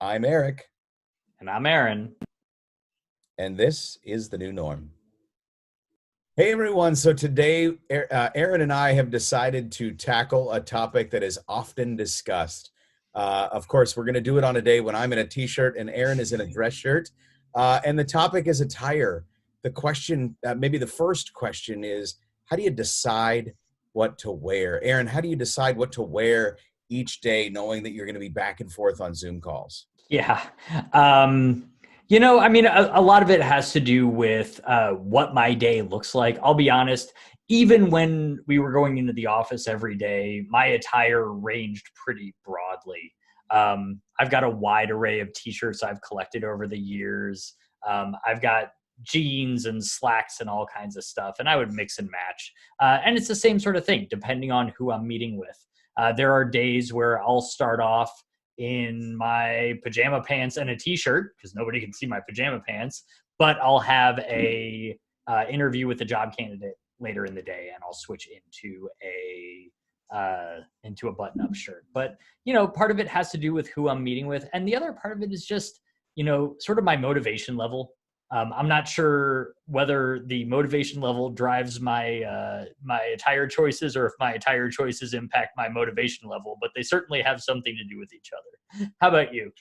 I'm Eric, And I'm Aaron. and this is the new norm. Hey everyone, so today Aaron and I have decided to tackle a topic that is often discussed. Of course, we're going to do it on a day when I'm in a t-shirt and Aaron is in a dress shirt. And the topic is attire. The question, maybe the first question is, how do you decide what to wear? Aaron, how do you decide what to wear each day knowing that you're going to be back and forth on Zoom calls? Yeah. I mean, a lot of it has to do with what my day looks like. I'll be honest, even when we were going into the office every day, my attire ranged pretty broadly. I've got a wide array of t-shirts I've collected over the years. I've got jeans and slacks and all kinds of stuff, and I would mix and match. And it's the same sort of thing, depending on who I'm meeting with. There are days where I'll start off in my pajama pants and a t-shirt because nobody can see my pajama pants, but I'll have a interview with a job candidate later in the day, and I'll switch into a button-up shirt. But part of it has to do with who I'm meeting with, and the other part of it is just sort of my motivation level. I'm not sure whether the motivation level drives my attire choices, or if my attire choices impact my motivation level, but they certainly have something to do with each other. How about you?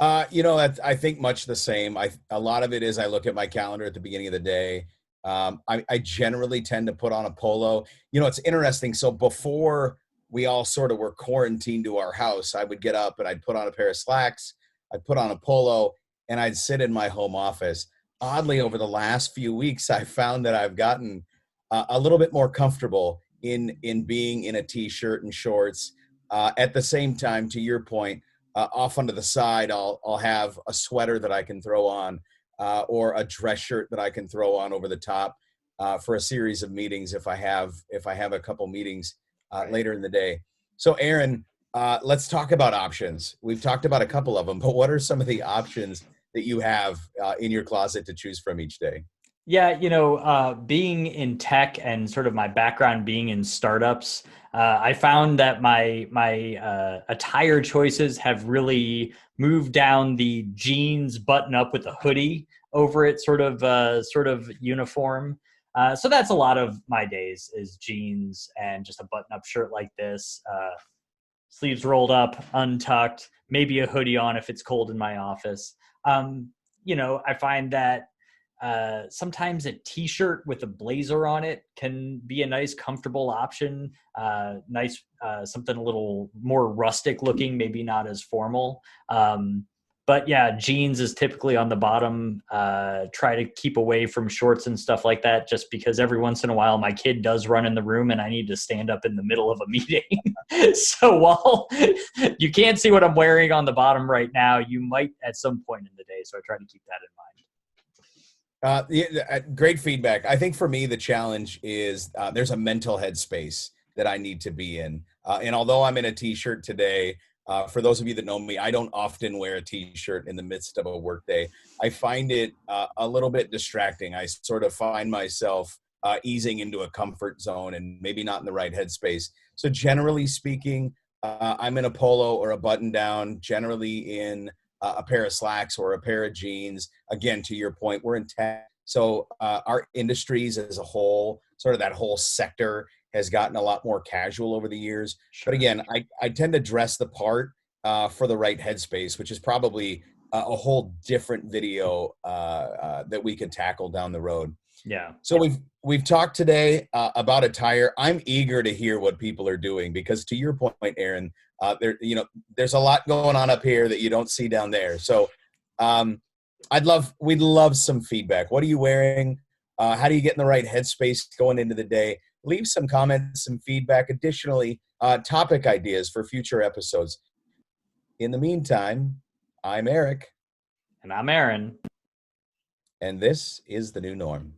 I think much the same. A lot of it is I look at my calendar at the beginning of the day. I generally tend to put on a polo. It's interesting. So before we all sort of were quarantined to our house, I would get up and I'd put on a pair of slacks, I'd put on a polo, and I'd sit in my home office. Oddly, over the last few weeks, I found that I've gotten a little bit more comfortable in being in a t-shirt and shorts. At the same time, to your point, off onto the side, I'll have a sweater that I can throw on, or a dress shirt that I can throw on over the top for a series of meetings if I have a couple meetings Right. later in the day. So, Aaron, let's talk about options. We've talked about a couple of them, but what are some of the options that you have in your closet to choose from each day? Yeah, being in tech and sort of my background being in startups, I found that my attire choices have really moved down the jeans button up with a hoodie over it, sort of uniform. So that's a lot of my days is jeans and just a button up shirt like this, sleeves rolled up, untucked, maybe a hoodie on if it's cold in my office. I find that sometimes a t-shirt with a blazer on it can be a nice comfortable option. Nice, something a little more rustic looking, maybe not as formal. But yeah, jeans is typically on the bottom. Try to keep away from shorts and stuff like that, just because every once in a while my kid does run in the room and I need to stand up in the middle of a meeting. So while you can't see what I'm wearing on the bottom right now, you might at some point in the day. So I try to keep that in mind. Great feedback. I think for me, the challenge is there's a mental headspace that I need to be in. And although I'm in a t-shirt today, for those of you that know me, I don't often wear a t-shirt in the midst of a workday. I find it a little bit distracting. I sort of find myself easing into a comfort zone and maybe not in the right headspace. So generally speaking, I'm in a polo or a button down, generally in a pair of slacks or a pair of jeans. Again, to your point, we're in tech. So our industries as a whole, sort of that whole sector has gotten a lot more casual over the years. But Sure. again, I tend to dress the part for the right headspace, which is probably a whole different video that we could tackle down the road. Yeah. So we've talked today about attire. I'm eager to hear what people are doing because, to your point, Aaron, there's a lot going on up here that you don't see down there. So um, we'd love some feedback. What are you wearing? How do you get in the right headspace going into the day? Leave some comments, some feedback. Additionally, topic ideas for future episodes. In the meantime, I'm Eric, And I'm Aaron. and this is the new norm.